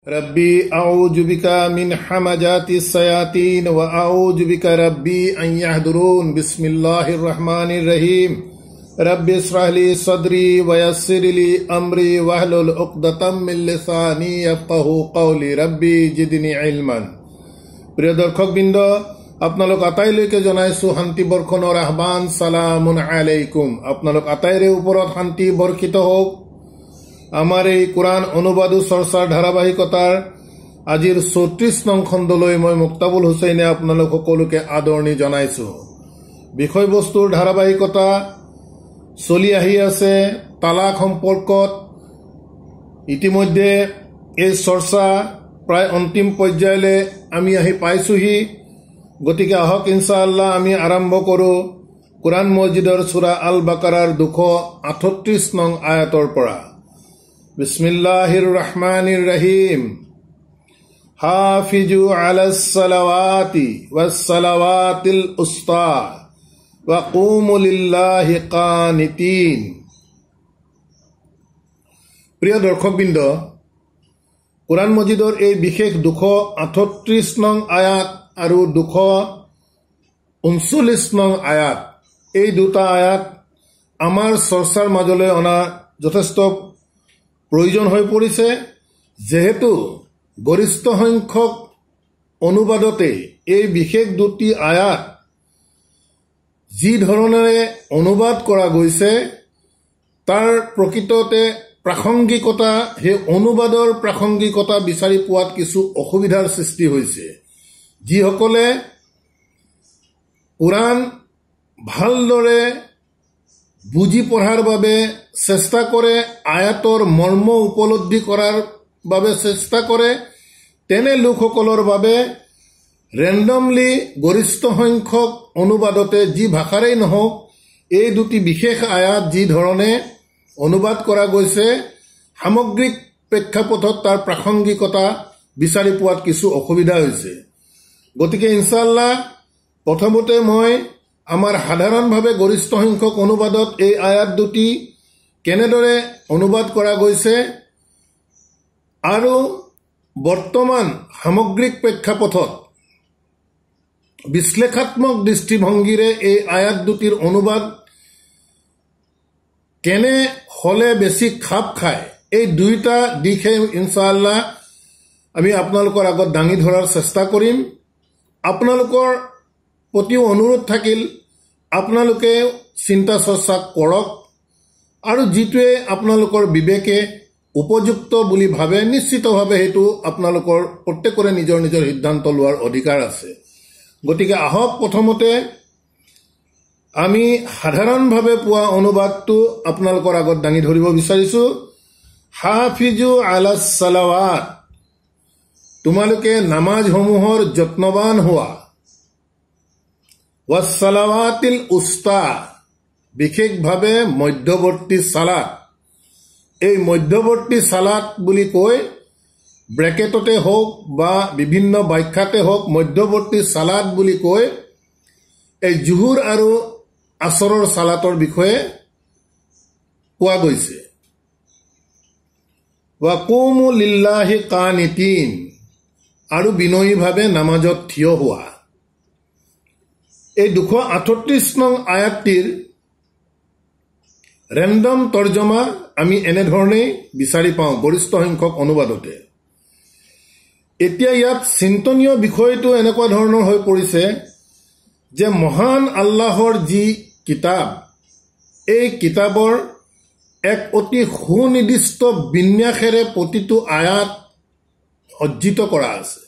रब्बी अऊज़ु बिका मिन हमाजाति सयातीन व अऊज़ु बिका रब्बी अन यहदुरून। बिस्मिल्लाहिर रहमानिर रहीम। रब्बि इश्रह ली सदरी व यस्सिर ली अमरी वहलुल उक़दतम मिन लिसानी यफ़क़हू क़ौली। रब्बी जिदनी इल्मन। प्रिय दर्शकबृंद, আপোনালোক আটাইলৈকে জনাইছো শান্তি বৰ্ষণৰ আহ্বান। সালামুন আলাইকুম। আপোনালোক আটাইৰে ওপৰত শান্তি বৰ্ষিত হোক। আমাৰ এই কোৰআন অনুবাদ চৰ্চাৰ ধাৰাবাহিকতাৰ আজিৰ 34 নং খণ্ডলৈ মই মুক্তাবুল হুছেইনে আপোনালোক সকলোকে আদৰণি জনাইছো। বিষয়বস্তুৰ ধাৰাবাহিকতা চলি আহি আছে তালাক সম্পৰ্কত। ইতিমধ্যে এই চৰ্চা প্ৰায় অন্তিম পৰ্যায়লৈ আমি আহি পাইছোহি। গতিকে আহক ইনশাআল্লাহ আমি আৰম্ভ কৰো কোৰআন মজিদৰ সূৰা আল বাকাৰাৰ 238 নং আয়াতৰ পৰা। বিসমিল্লাহিৰ রহমানির রহিম। হাফিজু আলাস সালাওয়াতি ওয়াস সালাওয়াতিল উস্তা ওয়া কুমু লিল্লাহি কানিতিন। প্রিয় দর্শকবৃন্দ, কোরআন মজিদৰ এই বিশেষ 238 নং আয়াত আৰু 239 নং আয়াত, এই দুটা আয়াত আমাৰ চৰ্চাৰ মাজলৈ অনা যথেষ্ট প্ৰয়োজন হৈ পৰিছে, যেহেতু গৰিষ্ঠ সংখ্যক অনুবাদতে এই বিশেষ দুটি আয়াত যি ধৰণেৰে অনুবাদ কৰা গৈছে তাৰ প্ৰকৃততে প্ৰাসংগিকতা, সেই অনুবাদৰ প্ৰাসংগিকতা বিচাৰি পোৱাত কিছু অসুবিধাৰ সৃষ্টি হৈছে। যিসকলে কোৰআন ভালদৰে বুজি পঢ়াৰ বাবে চেষ্টা কৰে, আয়াতৰ মৰ্ম উপলব্ধি কৰাৰ বাবে চেষ্টা কৰে, তেনে লোকসকলৰ বাবে ৰেণ্ডমলি গৰিষ্ঠ সংখ্যক অনুবাদতে যি ভাষাৰেই নহওক এই দুটি বিশেষ আয়াত যি ধৰণে অনুবাদ কৰা গৈছে, সামগ্ৰিক প্ৰেক্ষাপটত তাৰ প্ৰাসংগিকতা বিচাৰি পোৱাত কিছু অসুবিধা হৈছে। গতিকে ইনশাআল্লাহ প্ৰথমতে মই আমাৰ সাধাৰণভাৱে গৰিষ্ঠ সংখ্যক অনুবাদত এই আয়াত দুটি কেনেদৰে অনুবাদ কৰা গৈছে আৰু বৰ্তমান সামগ্ৰিক প্ৰেক্ষাপটত বিশ্লেষাত্মক দৃষ্টিভংগীৰে এই আয়াত দুটিৰ অনুবাদ কেনে হলে বেছি খাপ খায়, এই দুইটা দিশে ইনশাআল্লাহ আমি আপোনালোকৰ আগত দাঙি ধৰাৰ চেষ্টা কৰিম। আপোনালোকৰ প্ৰতিও অনুৰোধ থাকিল আপোনালোকে চিন্তা চৰ্চা কৰক আৰু যিটোৱে আপোনালোকৰ বিবেকে উপযুক্ত বুলি ভাবে নিশ্চিতভাৱে সেইটো আপোনালোকৰ প্ৰত্যেকৰে নিজৰ নিজৰ সিদ্ধান্ত লোৱাৰ অধিকাৰ আছে। গতিকে আহক প্ৰথমতে আমি সাধাৰণভাৱে পোৱা অনুবাদটো আপোনালোকৰ আগত দাঙি ধৰিব বিচাৰিছো। হাফিজু আলাস সালাৱাত, তোমালোকে নামাজসমূহৰ যত্নবান হোৱা। ওয়াস সালাৱাতিল উস্তা, বিশেষভাৱে মধ্যৱৰ্তী সালাত। এই মধ্যৱৰ্তী সালাত বুলি কৈ ব্ৰেকেটতে হওক বা বিভিন্ন ব্যাখ্যাতে হওক মধ্যৱৰ্তী সালাত বুলি কৈ এই জুহুৰ আৰু আসৰৰ সালাতৰ বিষয়ে কোৱা গৈছে। ওয়া কুমু লিল্লাহি কানিতিন, আৰু বিনয়ীভাৱে নামাজত থিয় হোৱা। এই 238 নং আয়াতটিৰ ৰেণ্ডম তৰ্জমা আমি এনেধৰণেই বিচাৰি পাওঁ গৰিষ্ঠ সংখ্যক অনুবাদতে। এতিয়া ইয়াত চিন্তনীয় বিষয়টো এনেকুৱা ধৰণৰ হৈ পৰিছে যে মহান আল্লাহৰ যি কিতাপ, এই কিতাপৰ এক অতি সুনিৰ্দিষ্ট বিন্যাসেৰে প্ৰতিটো আয়াত সজ্জিত কৰা আছে।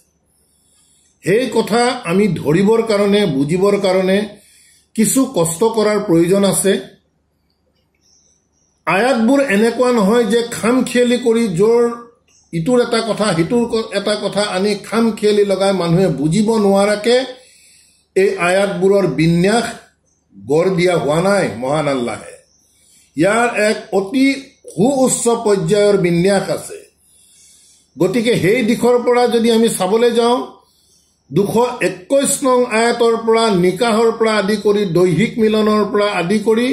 সেই কথা আমি ধৰিবৰ কাৰণে, বুজিবৰ কাৰণে কিছু কষ্ট কৰাৰ প্ৰয়োজন আছে। আয়াতবোৰ এনেকুৱা নহয় যে খামখেয়ালি কৰি জোৰ ইটোৰ এটা কথা সিটোৰ এটা কথা আনি খামখেয়ালি লগাই মানুহে বুজিব নোৱাৰাকে এই আয়াতবোৰৰ বিন্যাস গঢ় দিয়া হোৱা নাই মহান আল্লাহে। ইয়াৰ এক অতি সুউচ্চ পৰ্যায়ৰ বিন্যাস আছে। গতিকে সেই দিশৰ পৰা যদি আমি চাবলৈ যাওঁ, 221 নং আয়াতৰ পৰা নিকাহৰ পৰা আদি কৰি দৈহিক মিলনৰ পৰা আদি কৰি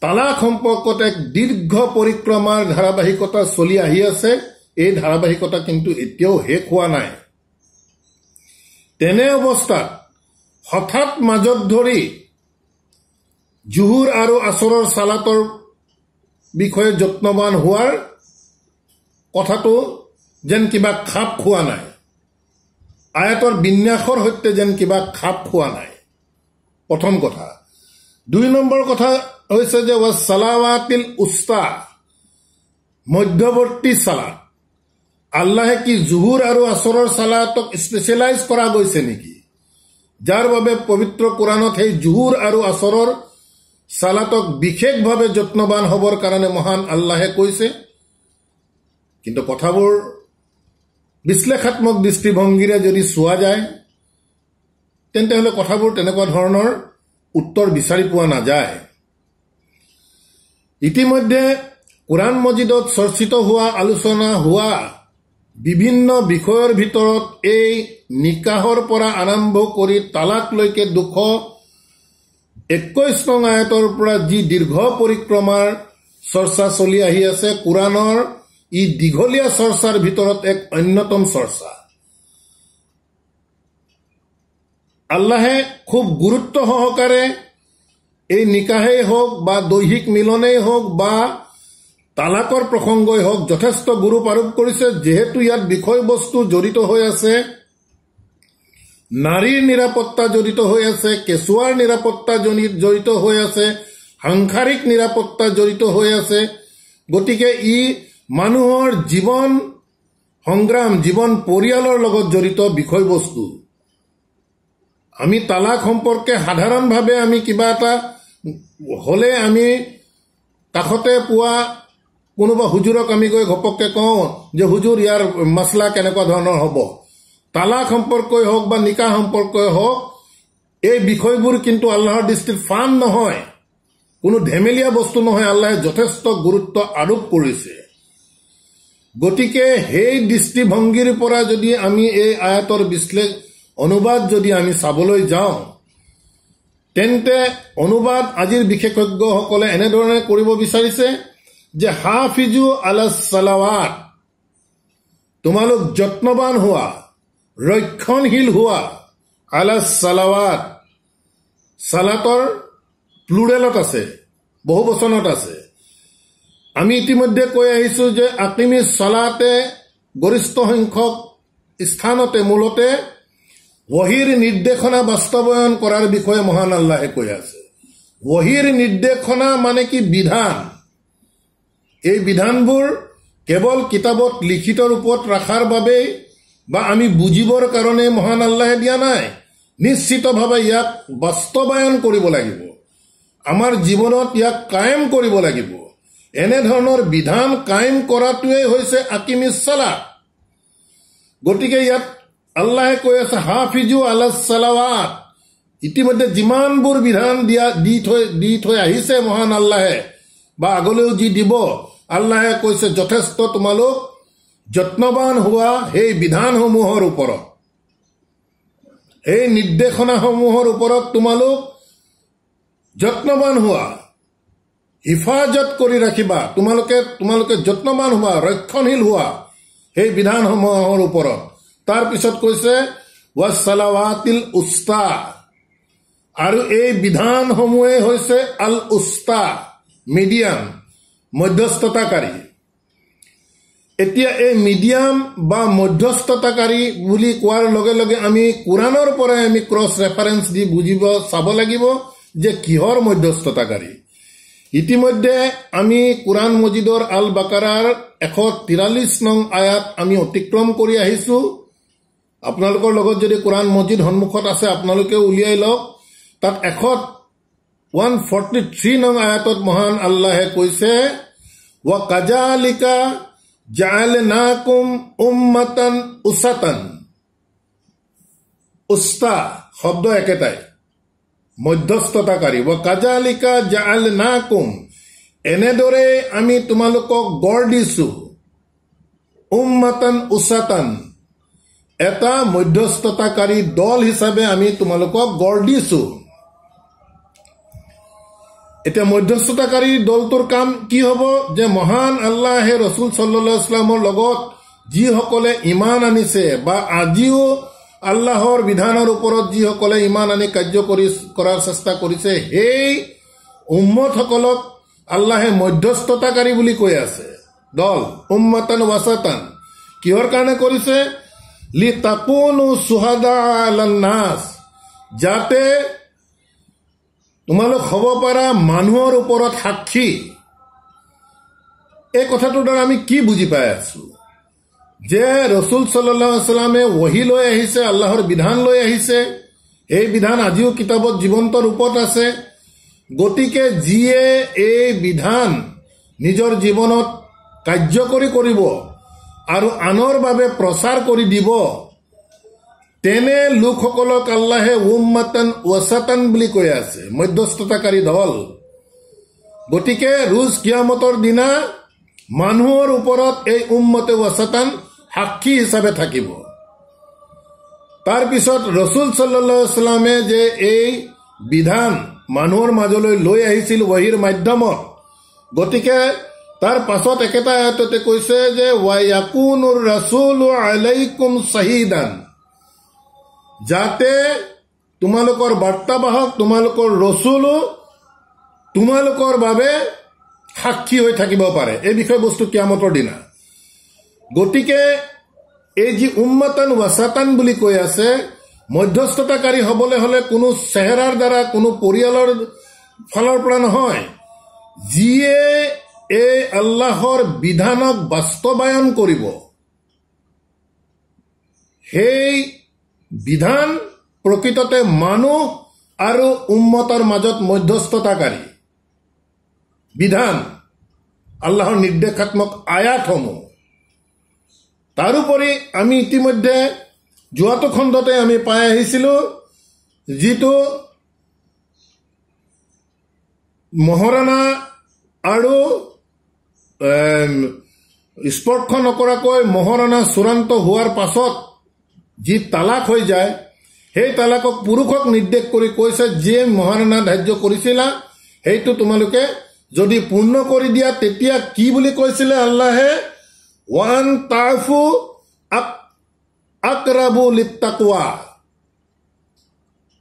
তালাক সম্পৰ্কত এক দীৰ্ঘ পৰিক্ৰমাৰ ধাৰাবাহিকতা চলি আহি আছে। এই ধাৰাবাহিকতা কিন্তু এতিয়াও শেষ হোৱা নাই। তেনে অৱস্থাত হঠাৎ মাজত ধৰি জুহুৰ আৰু আসৰৰ সালাতৰ বিষয়ে যত্নবান হোৱাৰ কথাটো যেন কিবা খাপ খোৱা নাই, আয়াতৰ বিন্যাসৰ সৈতে যেন কিবা খাপ খোৱা নাই, প্ৰথম কথা। 2 নম্বৰ কথা হৈছে যে সালাৱাতিল উস্তা, মধ্যৱৰ্তী সালাত। আল্লাহে কি জুহুৰ আৰু আসৰৰ সালাতক স্পেচিয়েলাইজ কৰা গৈছে নেকি, যাৰ বাবে পবিত্ৰ কোৰাণত সেই জুহুৰ আৰু আসৰৰ সালাতক বিশেষভাৱে যত্নবান হবৰ কাৰণে মহান আল্লাহে কৈছে? কিন্তু কথাবোৰ বিশ্লেষাত্মক দৃষ্টিভংগীৰে যদি চোৱা যায় তেন্তে হলে কথাবোৰ তেনেকুৱা ধৰণৰ উত্তৰ বিচাৰি পোৱা নাযায়। ইতিমধ্যে কোৰাণ মজিদত চৰ্চিত হোৱা, আলোচনা হোৱা বিভিন্ন বিষয়ৰ ভিতৰত এই নিকাহৰ পৰা আৰম্ভ কৰি তালাকলৈকে 221 নং আয়াতৰ পৰা যি দীৰ্ঘ পৰিক্ৰমাৰ চৰ্চা চলি আহি আছে, কোৰাণৰ ই দীঘলীয়া চৰ্চাৰ ভিতৰত এক অন্যতম চৰ্চা। আল্লাহে খুব গুৰুত্ব সহকাৰে এই নিকাহেই হওক বা দৈহিক মিলনেই হওক বা তালাকৰ প্ৰসংগই হওক যথেষ্ট গুৰুত্ব আৰোপ কৰিছে, যিহেতু ইয়াত বিষয়বস্তু জড়িত হৈ আছে, নাৰীৰ নিৰাপত্তা জড়িত হৈ আছে, কেঁচুৱাৰ নিৰাপত্তা জড়িত হৈ আছে, সাংসাৰিক নিৰাপত্তা জড়িত হৈ আছে। গতিকে ই মানুহৰ জীৱন সংগ্ৰাম, জীৱন পৰিয়ালৰ লগত জড়িত বিষয়বস্তু। আমি তালাক সম্পৰ্কে সাধাৰণভাৱে আমি কিবা এটা হলে আমি কাষতে পোৱা কোনোবা হুজুৰক আমি গৈ ঘপককে কওঁ যে হুজুৰ ইয়াৰ মাছলা কেনেকুৱা ধৰণৰ হ'ব। তালাক সম্পৰ্কই হওক বা নিকাহ সম্পৰ্কই হওক, এই বিষয়বোৰ কিন্তু আল্লাহৰ দৃষ্টিত ফান নহয়, কোনো ধেমেলীয়া বস্তু নহয়। আল্লাহে যথেষ্ট গুৰুত্ব আৰোপ কৰিছে। গতিকে সেই দৃষ্টিভংগীৰ পৰা যদি আমি এই আয়াতৰ অনুবাদ যদি আমি চাবলৈ যাওঁ, তেন্তে অনুবাদ আজিৰ বিশেষজ্ঞসকলে এনেধৰণে কৰিব বিচাৰিছে যে হাফিজু আলাস সালাৱাত, তোমালোক যত্নবান হোৱা, ৰক্ষণশীল হোৱা। আলাস সালাৱাত, সালাতৰ প্লুৰেলত আছে, বহু বচনত আছে। আমি ইতিমধ্যে কৈ আহিছো যে আকিমি সালাতে গৰিষ্ঠ সংখ্যক স্থানতে মূলতে ওহীৰ নিৰ্দেশনা বাস্তৱায়ন কৰাৰ বিষয়ে মহান আল্লাহে কৈ আছে। ওহীৰ নিৰ্দেশনা মানে কি? বিধান। এই বিধানবোৰ কেৱল কিতাপত লিখিত ৰূপত ৰখাৰ বাবে বা আমি বুজিবৰ কাৰণে মহান আল্লাহে দিয়া নাই। নিশ্চিতভাৱে ইয়াক বাস্তৱায়ন কৰিব লাগিব, আমাৰ জীৱনত ইয়াক কায়েম কৰিব লাগিব। এনেধৰণৰ বিধান কায়েম কৰাটোৱেই হৈছে আকিমিস সালাত। গতিকে ইয়াত আল্লাহে কৈ আছে হাফিজু আলাস সালাৱাত। ইতিমধ্যে যিমানবোৰ বিধান দি থৈ আহিছে মহান আল্লাহে বা আগলৈও যি দিব, আল্লাহে কৈছে যথেষ্ট তোমালোক যত্নবান হোৱা সেই বিধানসমূহৰ ওপৰত, এই নিৰ্দেশনাসমূহৰ ওপৰত তোমালোক যত্নবান হোৱা, হিফাজত কৰি ৰাখিবা। তোমালোকে যত্নবান হোৱা, ৰক্ষণশীল হোৱা সেই বিধানসমূহৰ ওপৰত। তাৰ পিছত কৈছে ৱাছালাৱাতিল উস্তা, আৰু এই বিধানসমূহে হৈছে আল উস্তা, মিডিয়াম, মধ্যস্থতাকাৰী। এতিয়া এই মিডিয়াম বা মধ্যস্থতাকাৰী বুলি কোৱাৰ লগে লগে আমি কোৰাণৰ পৰাই আমি ক্ৰছ ৰেফাৰেন্স দি চাব লাগিব যে কিহৰ মধ্যস্থতাকাৰী। ইতিমধ্যে আমি কোৰাণ মজিদৰ আল বাকাৰাৰ 143 নং আয়াত আমি অতিক্ৰম কৰি আহিছো। আপোনালোকৰ লগত যদি কোৰাণ মজিদ সন্মুখত আছে আপোনালোকে উলিয়াই লওক। তাত 143 নং আয়াতত মহান আল্লাহে কৈছে ওয়া কাজালিকা জাআলনাকুম উম্মাতান উসাতান। উস্তা শব্দ একেটাই, মধ্যস্থতাকাৰী। ওয়া কাজালিকা জাআলনাকুম, এনেদৰে আমি তোমালোকক গঢ় দিছো। উম্মাতান উসাতান, এটা মধ্যস্থতাকাৰী দল হিচাপে আমি তোমালোকক গঢ় দিছো। এতিয়া মধ্যস্থতাকাৰী দলটোৰ কাম কি হ'ব? যে মহান আল্লাহে ৰসুল সাল্লাল্লাহু আলাইহি ওয়াসাল্লামৰ লগত যিসকলে ইমান আনিছে বা আজিও আল্লাহৰ বিধানৰ ওপৰত যিসকলে ইমান আনি কাৰ্য কৰাৰ চেষ্টা কৰিছে সেই উম্মতসকলক আল্লাহে মধ্যস্থতাকাৰী বুলি কৈ আছে দল উম্মাতান ওয়াসাতান কিহৰ কাৰণে কৰিছে লিতাকুনু শুহাদা আলান নাস যাতে তোমালোক হ'ব পাৰা মানুহৰ ওপৰত সাক্ষী এই কথাটোৰ দ্বাৰা আমি কি বুজি পাই আছো যে ৰাসূল সাল্লাল্লাহু আলাইহি ওয়াসাল্লামে ওহী লৈ আহিছে আল্লাহৰ বিধান লৈ আহিছে এই বিধান আজিও কিতাপত জীৱন্ত ৰূপত আছে গতিকে যিয়ে এই বিধান নিজৰ জীৱনত কাৰ্যকৰী কৰিব আৰু আনৰ বাবে প্ৰচাৰ কৰি দিব তেনে লোকসকলক আল্লাহে উম্মাতান ওয়াসাতান বুলি কৈ আছে মধ্যস্থতাকাৰী দল গতিকে ৰোজ কিয়ামতৰ দিনা মানুহৰ ওপৰত এই উম্মতে ওয়াসাতান সাক্ষী হিচাপে থাকিব তাৰ পিছত ৰাসূল সাল্লাল্লাহু আলাইহি ওয়াসাল্লামে যে এই বিধান মানুহৰ মাজলৈ লৈ আহিছিল ওহীৰ মাধ্যমত গতিকে তাৰ পাছত একেটা আয়াততে কৈছে যে ওয়ায়াকুনুৰ ৰাসূলু আলাইকুম শাহিদান যাতে তোমালোকৰ বাৰ্তাবাহক তোমালোকৰ ৰাসূলো তোমালোকৰ বাবে সাক্ষী হৈ থাকিব পাৰে এই বিষয়বস্তু কিয়ামতৰ দিনা গতিকে এই যি উম্মাতান ওয়াসাতান বুলি কৈ আছে মধ্যস্থতাকাৰী হ'বলৈ হলে কোনো চেহেৰাৰ দ্বাৰা কোনো পৰিয়ালৰ ফালৰ পৰা নহয় যিয়ে এই আল্লাহৰ বিধানক বাস্তৱায়ন কৰিব সেই বিধান প্ৰকৃততে মানুহ আৰু উম্মতৰ মাজত মধ্যস্থতাকাৰী বিধান আল্লাহৰ নিৰ্দেশাত্মক আয়াতসমূহ তাৰোপৰি আমি ইতিমধ্যে যোৱাটো খণ্ডতে আমি পাই আহিছিলো যিটো মহাৰাণা আৰু স্পৰ্শ নকৰাকৈ মহাৰাণা চূড়ান্ত হোৱাৰ পাছত যি তালাক হৈ যায় সেই তালাকক পুৰুষক নিৰ্দেশ কৰি কৈছে যে মহাৰাণা ধাৰ্য কৰিছিলা সেইটো তোমালোকে যদি পূৰ্ণ কৰি দিয়া তেতিয়া কি বুলি কৈছিলে আল্লাহে ওয়ান তাফু আকৰাবু লিত্তাকৱা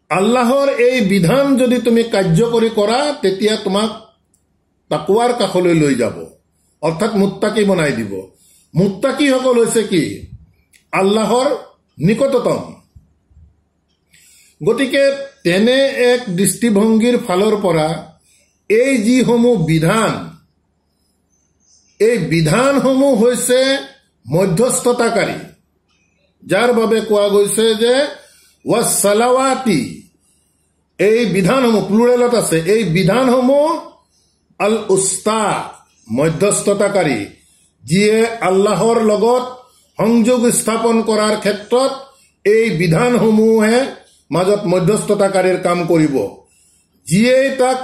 আল্লাহৰ এই বিধান যদি তুমি কাৰ্যকৰী কৰা তেতিয়া তোমাক তাকৱাৰ কাষলৈ লৈ যাব অৰ্থাৎ মুত্তাকি বনাই দিব মুত্তাকিসকল হৈছে কি আল্লাহৰ নিকটতম গতিকে তেনে এক দৃষ্টিভংগীৰ ফালৰ পৰা এই যিসমূহ বিধান এই বিধানসমূহ হৈছে মধ্যস্থতাকাৰী যাৰ বাবে কোৱা গৈছে যে ওয়াসালাৱাতি এই বিধানসমূহ প্লুৰেলত আছে এই বিধানসমূহ আল উস্তা মধ্যস্থতাকাৰী যিয়ে আল্লাহৰ লগত সংযোগ স্থাপন কৰাৰ ক্ষেত্ৰত এই বিধানসমূহে মাজত মধ্যস্থতাকাৰীৰ কাম কৰিব যিয়ে তাক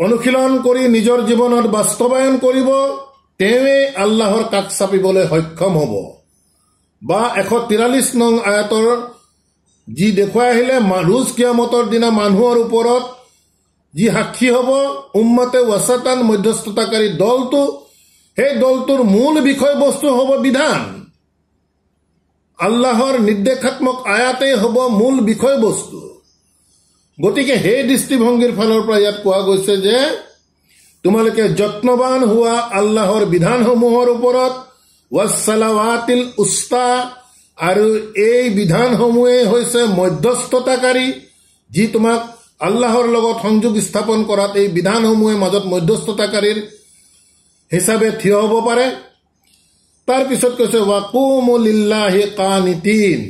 অনুশীলন কৰি নিজৰ জীৱনত বাস্তৱায়ন কৰিব তেৱে আল্লাহৰ কাষ চাপিবলৈ সক্ষম হ'ব বা 143 নং আয়াতৰ যি দেখুৱাই আহিলে ৰোজ কিয়ামতৰ দিনা মানুহৰ ওপৰত যি সাক্ষী হ'ব উম্মতে ওয়াসাতান মধ্যস্থতাকাৰী দলটো সেই দলটোৰ মূল বিষয়বস্তু হ'ব বিধান আল্লাহৰ নিৰ্দেশাত্মক আয়াতেই হ'ব মূল বিষয়বস্তু গতিকে সেই দৃষ্টিভংগীৰ ফালৰ পৰা ইয়াত কোৱা গৈছে যে তোমালোকে যত্নবান হোৱা আল্লাহৰ বিধানসমূহৰ ওপৰত ওয়াসালাৱাতিল উস্তা আৰু এই বিধানসমূহে হৈছে মধ্যস্থতাকাৰী যি তোমাক আল্লাহৰ লগত সংযোগ স্থাপন কৰাত এই বিধানসমূহে মাজত মধ্যস্থতাকাৰীৰ হিচাপে থিয় হ'ব পাৰে তাৰ পিছত কৈছে ওয়াকুমু লিল্লাহি কানিতিন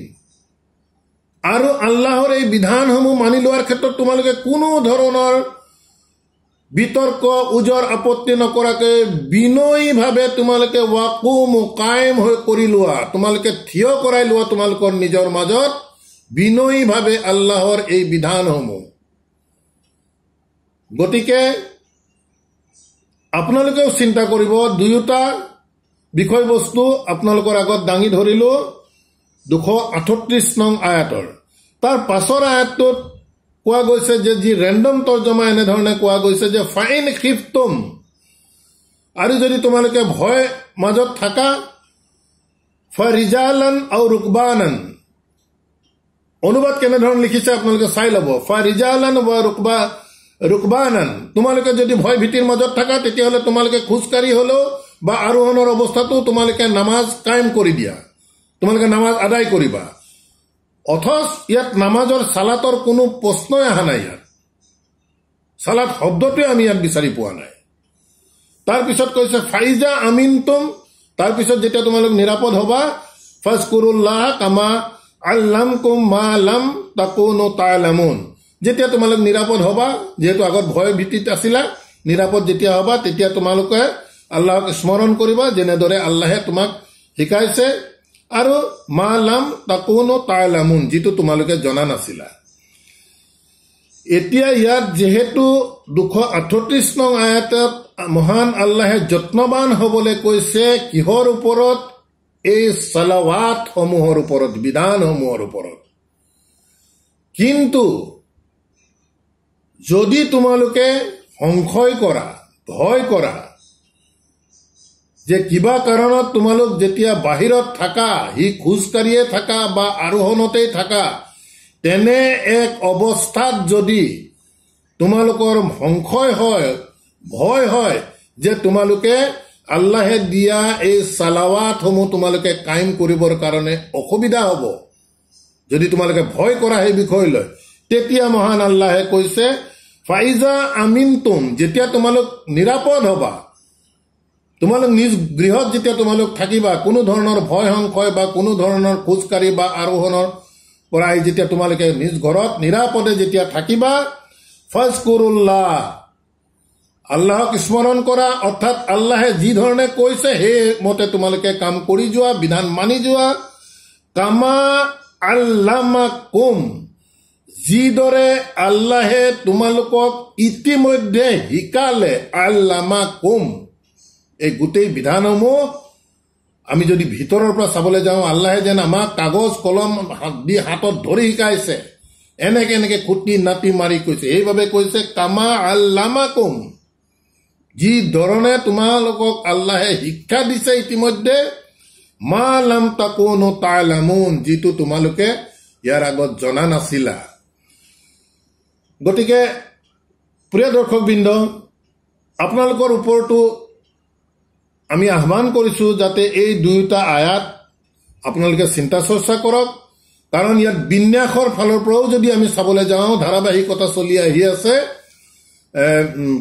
আৰু আল্লাহৰ এই বিধানসমূহ মানি লোৱাৰ ক্ষেত্ৰত তোমালোকে কোনো ধৰণৰ বিতৰ্ক উজৰ আপত্তি নকৰাকৈ বিনয়ীভাৱে তোমালোকে ওয়াকুমু কায়েম হৈ কৰি লোৱা তোমালোকে থিয় কৰাই লোৱা তোমালোকৰ নিজৰ মাজত বিনয়ীভাৱে আল্লাহৰ এই বিধানসমূহ গতিকে আপোনালোকেও চিন্তা কৰিব দুয়োটা বিষয়বস্তু আপোনালোকৰ আগত দাঙি ধৰিলো 238 নং আয়াতৰ তাৰ পাছৰ আয়াতটোত কোৱা গৈছে যে যি ৰেণ্ডম তৰ্জমা এনেধৰণে কোৱা গৈছে যে ফাইন খিফতুম আৰু যদি তোমালোকে ভয় মাজত থাকা ফাৰিজালান আও ৰুকবানান, অনুবাদ কেনেধৰণ লিখিছে আপোনালোকে চাই ল'ব। ফাৰিজালান ওয়া ৰুকবানান, তোমালোকে যদি ভয় ভীতিৰ মাজত থাকা তেতিয়াহ'লে তোমালোকে খোজকাঢ়ি হলেও বা আৰোহণৰ অৱস্থাতো তোমালোকে নামাজ কায়েম কৰি দিয়া, তোমালোকে নামাজ আদায় কৰিবা। অথচ ইয়াত নামাজৰ সালাতৰ কোনো প্ৰশ্নই অহা নাই। ইয়াত সালাত শব্দটোৱে আমি ইয়াত বিচাৰি পোৱা নাই। তাৰপিছত কৈছে ফাইজা আমিনতুম, তাৰপিছত যেতিয়া তোমালোক নিৰাপদ হবা ফাজকুৰুল্লাহ কামা আল্লামকুম মা লাম তাকুনু তা'লামুন, যেতিয়া তোমালোক নিৰাপদ হবা, যেহেতু আগত ভয় ভীতিত আছিলা, নিৰাপদ যেতিয়া হবা তেতিয়া তোমালোকে আল্লাহক স্মৰণ কৰিবা যেনেদৰে আল্লাহে তোমাক শিকাইছে, আৰু মা লাম তাকুনু তা'লামুন, যিটো তোমালোকে জনা নাছিলা। এতিয়া ইয়াত যেহেতু 238 নং আয়াতত মহান আল্লাহে যত্নবান হবলৈ কৈছে কিহৰ ওপৰত? এই সালাৱাত সমূহৰ ওপৰত, বিধানসমূহৰ ওপৰত। কিন্তু যদি তোমালোকে সংশয় কৰা, ভয় কৰা যে কিবা কাৰণত তোমালোক যেতিয়া বাহিৰত থাকা, সি খোজকাঢ়িয়ে থাকা বা আৰোহণতেই থাকা, তেনে এক অৱস্থাত যদি তোমালোকৰ সংশয় হয়, ভয় হয় যে তোমালোকে আল্লাহে দিয়া এই সালাৱাতসমূহ তোমালোকে কায়েম কৰিবৰ কাৰণে অসুবিধা হ'ব, যদি তোমালোকে ভয় কৰা সেই বিষয় লৈ, তেতিয়া মহান আল্লাহে কৈছে ফাইজা আমিনতুম, যেতিয়া তোমালোক নিৰাপদ হবা, তোমালোক নিজ গৃহত যেতিয়া তোমালোক থাকিবা, কোনো ধৰণৰ ভয় সংশয় বা কোনো ধৰণৰ খোজকাঢ়ি বা আৰোহণৰ পৰা যেতিয়া তোমালোকে নিজ ঘৰত নিৰাপদে যেতিয়া থাকিবা, ফাজকুৰুল্লাহ, আল্লাহক স্মৰণ কৰা, অৰ্থাৎ আল্লাহে যি ধৰণে কৈছে সেই মতে তোমালোকে কাম কৰি যোৱা, বিধান মানি যোৱা। কামা আল্লামাকুম, যিদৰে আল্লাহে তোমালোকক ইতিমধ্যে শিকালে, আল্লামাকুম, এই গোটেই বিধানসমূহ আমি যদি ভিতৰৰ পৰা চাবলৈ যাওঁ, আল্লাহে যেন আমাক কাগজ কলম দি হাতত ধৰি শিকাইছে, এনেকে এনেকে খুটি নাতি মাৰি কৈছে। সেইবাবে কৈছে কামা আল্লামাকুম, যি ধৰণে তোমালোকক আল্লাহে শিক্ষা দিছে ইতিমধ্যে, মা লাম তাকুনু তা'লামুন, যিটো তোমালোকে ইয়াৰ আগত জনা নাছিলা। গতিকে প্ৰিয় দৰ্শকবৃন্দ, আপোনালোকৰ ওপৰতো আমি আহ্বান কৰিছো যাতে এই দুয়োটা আয়াত আপোনালোকে চিন্তা চৰ্চা কৰক, কাৰণ ইয়াত বিন্যাসৰ ফালৰ পৰাও যদি আমি চাবলৈ যাওঁ, ধাৰাবাহিকতা চলি আহি আছে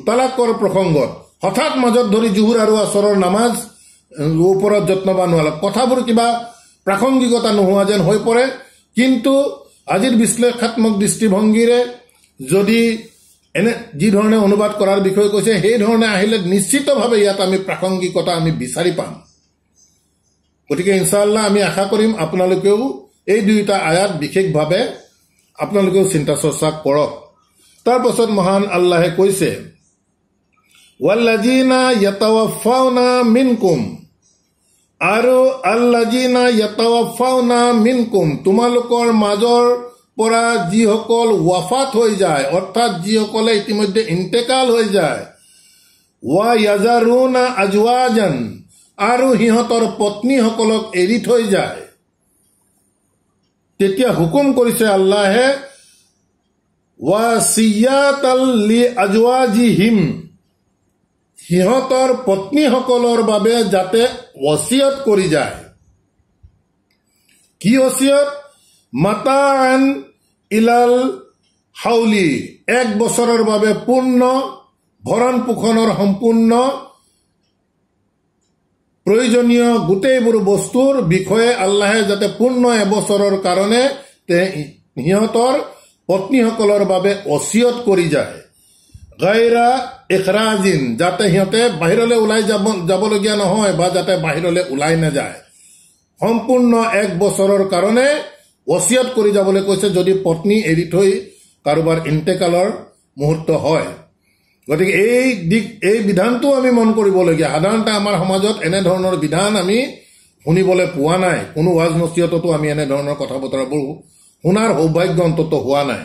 তালাকৰ প্ৰসংগত, হঠাৎ মাজত ধৰি জুহুৰ আৰু আসৰৰ নামাজ ওপৰত যত্নবান হোৱা, কথাবোৰ কিবা প্ৰাসংগিকতা নোহোৱা যেন হৈ পৰে। কিন্তু আজিৰ বিশ্লেষাত্মক দৃষ্টিভংগীৰে যদি এনে যি ধৰণে অনুবাদ কৰাৰ বিষয়ে কৈছে, সেই ধৰণে আহিলে নিশ্চিতভাৱে ইয়াত আমি প্ৰাসংগিকতা আমি বিচাৰি পাম। গতিকে ইনশাআল্লাহ আমি আশা কৰিম আপোনালোকেও এই দুয়োটা আয়াত বিশেষভাৱে আপোনালোকেও চিন্তা চৰ্চা কৰক। তাৰপাছত মহান আল্লাহে কৈছে ৱাল্লাযীনা ইয়াতাৱাফাউনা মিনকুম, আৰু আল্লাযীনা ইয়াতাৱাফাউনা মিনকুম, তোমালোকৰ মাজৰ পৰা যিসকল ৱাফাত হৈ যায়, অৰ্থাৎ যিসকলে ইতিমধ্যে ইন্তেকাল হৈ যায়, ৱা ইয়াজাৰুনা আজৱাজান, আৰু সিহঁতৰ পত্নীসকলক এৰি থৈ যায়, তেতিয়া হুকুম কৰিছে আল্লাহে ৱাসিয়াতাল লি আজৱাজিহিম, সিহঁতৰ পত্নীসকলৰ বাবে যাতে ওসিয়ত কৰি যায়। কি ওসিয়ত? মাতাআন ইলাল হাউলি, 1 বছৰৰ বাবে পূৰ্ণ ভৰণ পোষণৰ সম্পূৰ্ণ প্ৰয়োজনীয় গোটেইবোৰ বস্তুৰ বিষয়ে আল্লাহে যাতে পূৰ্ণ 1 বছৰৰ কাৰণে সিহঁতৰ পত্নীসকলৰ বাবে ওসিয়ত কৰি যায়। গায়ৰা ইখৰাজিন, যাতে সিহঁতে বাহিৰলৈ ওলাই যাবলগীয়া নহয় বা যাতে বাহিৰলৈ ওলাই নাযায়, সম্পূৰ্ণ 1 বছৰৰ কাৰণে ওসিয়ত কৰি যাবলৈ কৈছে, যদি পত্নী এৰি থৈ কাৰোবাৰ ইন্তেকালৰ মুহূৰ্ত হয়। গতিকে এই বিধানটো আমি মন কৰিবলগীয়া। সাধাৰণতে আমাৰ সমাজত এনেধৰণৰ বিধান আমি শুনিবলৈ পোৱা নাই, কোনো ৱাজ নচিহততো আমি এনেধৰণৰ কথা বতৰাবোৰ শুনাৰ সৌভাগ্য অন্তত হোৱা নাই।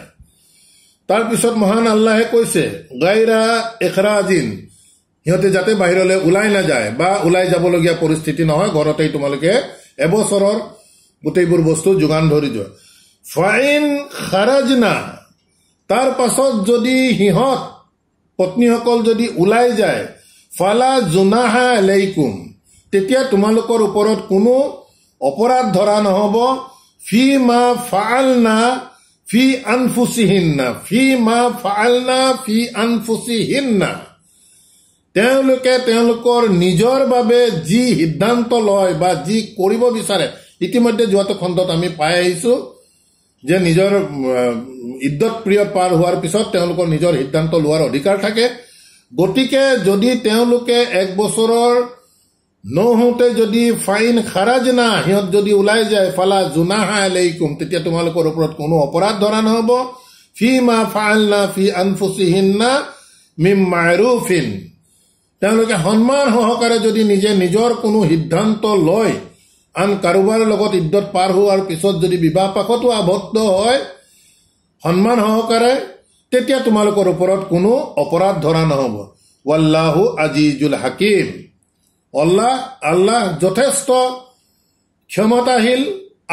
তাৰপিছত মহান আল্লাহে কৈছে গায়ৰা ইখৰাজিন, সিহঁতে যাতে বাহিৰলৈ ওলাই নাযায় বা ওলাই যাবলগীয়া পৰিস্থিতি নহয়, ঘৰতেই তোমালোকে এবছৰৰ গোটেইবোৰ বস্তু যোগান ধৰি যোৱা। ফাইন খাৰাজনা, তাৰ পাছত যদি সিহঁত পত্নীসকল যদি ওলাই যায়, ফালা জুনাহা আলাইকুম, তেতিয়া তোমালোকৰ ওপৰত কোনো অপৰাধ ধৰা নহব। ফি মা ফাআলনা ফি আনফুসিহিন্না, ফি মা ফাআলনা ফি আনফুসিহিন্না, তেওঁলোকে তেওঁলোকৰ নিজৰ বাবে যি সিদ্ধান্ত লয় বা যি কৰিব বিচাৰে। ইতিমধ্যে যোৱাটো খণ্ডত আমি পাই আহিছো যে নিজৰ ইদ্যত পিৰিয়ড পাৰ হোৱাৰ পিছত তেওঁলোকৰ নিজৰ সিদ্ধান্ত লোৱাৰ অধিকাৰ থাকে। গতিকে যদি তেওঁলোকে 1 বছৰৰ নহওঁতে যদি ফাইন খাৰাজনা, সিহঁত যদি ওলাই যায়, ফালা জুনাহা আলাইকুম, তেতিয়া তোমালোকৰ ওপৰত কোনো অপৰাধ ধৰা নহব। ফি মা ফাআলনা ফি আনফুসিহিন্না মিন মা'ৰুফিন, তেওঁলোকে সন্মান সহকাৰে যদি নিজে নিজৰ কোনো সিদ্ধান্ত লয়, আন কাৰোবাৰ লগত ইদ্যত পাৰ হোৱাৰ পিছত যদি বিবাহ পাশতো আবদ্ধ হয় সন্মান সহকাৰে, তেতিয়া তোমালোকৰ ওপৰত কোনো অপৰাধ ধৰা নহব। ৱাল্লাহু আজিজুল হাকিম, আল্লাহ যথেষ্ট ক্ষমতাশীল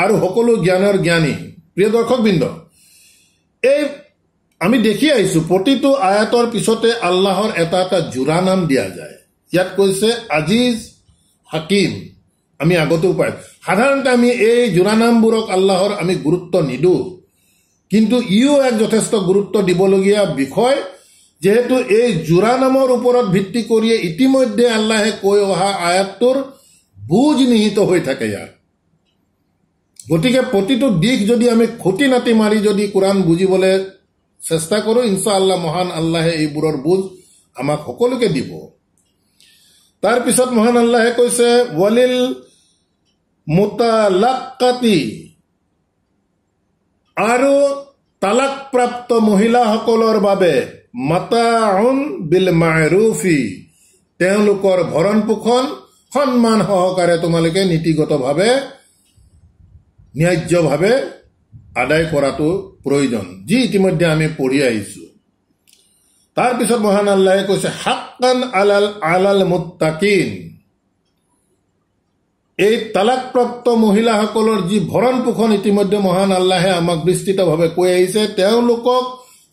আৰু সকলো জ্ঞানৰ জ্ঞানী। প্ৰিয় দৰ্শকবৃন্দ, এই আমি দেখি আহিছো প্ৰতিটো আয়াতৰ পিছতে আল্লাহৰ এটা এটা জোৰা নাম দিয়া যায়। ইয়াত কৈছে আজিজ, হাকিম, আমি আগতেও পাই। সাধাৰণতে আমি এই জোৰা নামবোৰক আল্লাহৰ আমি গুৰুত্ব নিদো, কিন্তু ইও এক যথেষ্ট গুৰুত্ব দিবলগীয়া বিষয়, যেহেতু এই জোৰা নামৰ ওপৰত ভিত্তি কৰিয়ে ইতিমধ্যে আল্লাহে কৈ অহা আয়াতটোৰ বুজ নিহিত হৈ থাকে ইয়াত। গতিকে প্ৰতিটো দিশ যদি আমি খুঁটি নাটি মাৰি যদি কোৰাণ বুজিবলৈ চেষ্টা কৰো, ইনশাআল্লাহ মহান আল্লাহে এইবোৰৰ বুজ আমাক সকলোকে দিব। তাৰপিছত মহান আল্লাহে কৈছে ৱালিল মুতালাক্কাতি, আৰু তালাকপ্ৰাপ্ত মহিলাসকলৰ বাবে মাতাউন বিল মা'ৰুফি, তেওঁলোকৰ ভৰণ পোষণ সন্মান সহকাৰে তোমালোকে নীতিগতভাৱে ন্যায্যভাৱে আদায় কৰাটো প্ৰয়োজন, যি ইতিমধ্যে আমি পঢ়ি আহিছো। তাৰপিছত মহান আল্লাহে কৈছে হাক্কান আলাল মুত্তাকিন, এই তালাকপ্ৰাপ্ত মহিলাসকলৰ যি ভৰণ পোষণ ইতিমধ্যে মহান আল্লাহে আমাক বিস্তৃতভাৱে কৈ আহিছে, তেওঁলোকক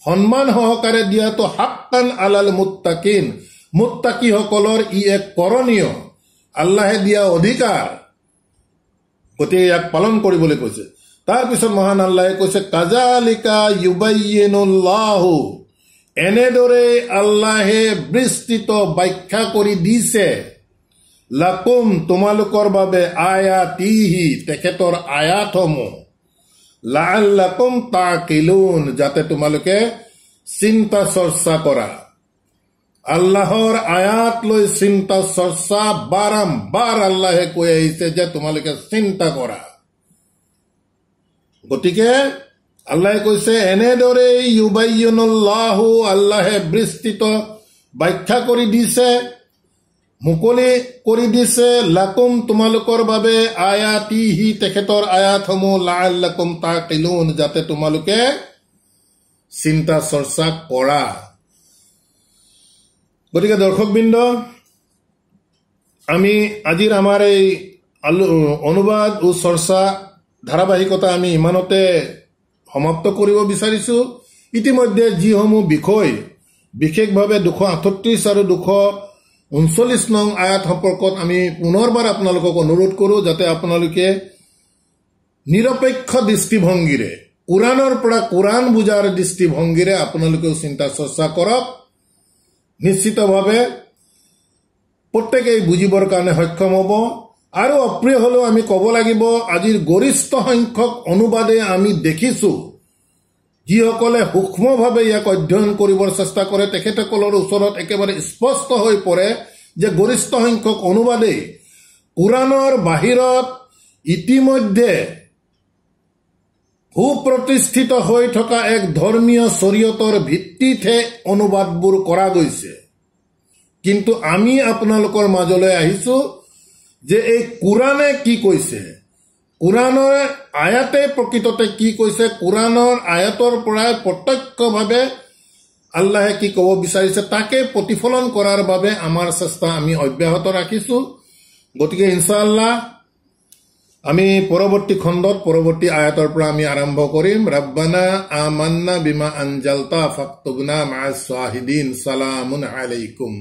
সন্মান সহকাৰে দিয়াটো হাক্কান আলাল মুত্তাকিন, মুত্তাকিসকলৰ ই এক কৰণীয় আল্লাহে দিয়া অধিকাৰ, গতিকে ইয়াক পালন কৰিবলৈ কৈছে। তাৰপিছত মহান আল্লাহে কৈছে কাজালিকা ইউবাইয়িনুল্লাহু, এনেদৰে আল্লাহে বিস্তৃত ব্যাখ্যা কৰি দিছে, লাকুম, তোমালোকৰ বাবে, আয়াতিহি, তেখেতৰ আয়াতসমূহ, লাআল্লাকুম তাকিলুন, যাতে তোমালোকে চিন্তা চৰ্চা কৰা। আল্লাহৰ আয়াত লৈ চিন্তা চৰ্চা বাৰম্বাৰ আল্লাহে কৈ আহিছে যে তোমালোকে চিন্তা কৰা। গতিকে আল্লাহে কৈছে এনেদৰে ইউবাইয়িনুল্লাহু, আল্লাহে বিস্তৃত ব্যাখ্যা কৰি দিছে, মুকলি কৰি দিছে, লাকুম, তোমালোকৰ বাবে, আয়াতিহি, তেখেতৰ আয়াতসমূহ, লাআল্লাকুম তাকিলুন, যাতে তোমালোকে চিন্তা চৰ্চা কৰা। গতিকে দৰ্শকবৃন্দ, আমি আজিৰ আমাৰ এই অনুবাদ ও চৰ্চা ধাৰাবাহিকতা আমি ইমানতে সমাপ্ত কৰিব বিচাৰিছো। ইতিমধ্যে যিসমূহ বিষয় বিশেষভাৱে 238 আৰু 239 নং আয়াত সম্পৰ্কত আমি পুনৰবাৰ আপোনালোকক অনুৰোধ কৰো, যাতে আপোনালোকে নিৰপেক্ষ দৃষ্টিভংগীৰে, কোৰাণৰ পৰা কোৰাণ বুজাৰ দৃষ্টিভংগীৰে আপোনালোকেও চিন্তা চৰ্চা কৰক। নিশ্চিতভাৱে প্ৰত্যেকেই বুজিবৰ কাৰণে সক্ষম হ'ব। আৰু অপ্ৰিয় হলেও আমি ক'ব লাগিব, আজিৰ গৰিষ্ঠ সংখ্যক অনুবাদে আমি দেখিছো, যিসকলে সূক্ষ্মভাৱে ইয়াক অধ্যয়ন কৰিবৰ চেষ্টা কৰে, তেখেতসকলৰ ওচৰত একেবাৰে স্পষ্ট হৈ পৰে যে গৰিষ্ঠ সংখ্যক অনুবাদেই কোৰাণৰ বাহিৰত ইতিমধ্যে সুপ্ৰতিষ্ঠিত হৈ থকা এক ধৰ্মীয় শৰীয়তৰ ভিত্তিতহে অনুবাদবোৰ কৰা গৈছে। কিন্তু আমি আপোনালোকৰ মাজলৈ আহিছো যে এই কোৰাণে কি কৈছে, কোৰাণৰ আয়াতে প্ৰকৃততে কি কৈছে, কোৰাণৰ আয়াতৰ পৰাই প্ৰত্যক্ষভাৱে আল্লাহে কি ক'ব বিচাৰিছে তাকে প্ৰতিফলন কৰাৰ বাবে আমাৰ চেষ্টা আমি অব্যাহত ৰাখিছো। গতিকে ইনশাআল্লাহ আমি পৰৱৰ্তী খণ্ডত পৰৱৰ্তী আয়াতৰ পৰা আমি আৰম্ভ কৰিম। ৰাব্বানা আমান্না বিমা আনজালতা ফাক্তুবনা মা'আস শাহিদিন। সালামুন আলাইকুম।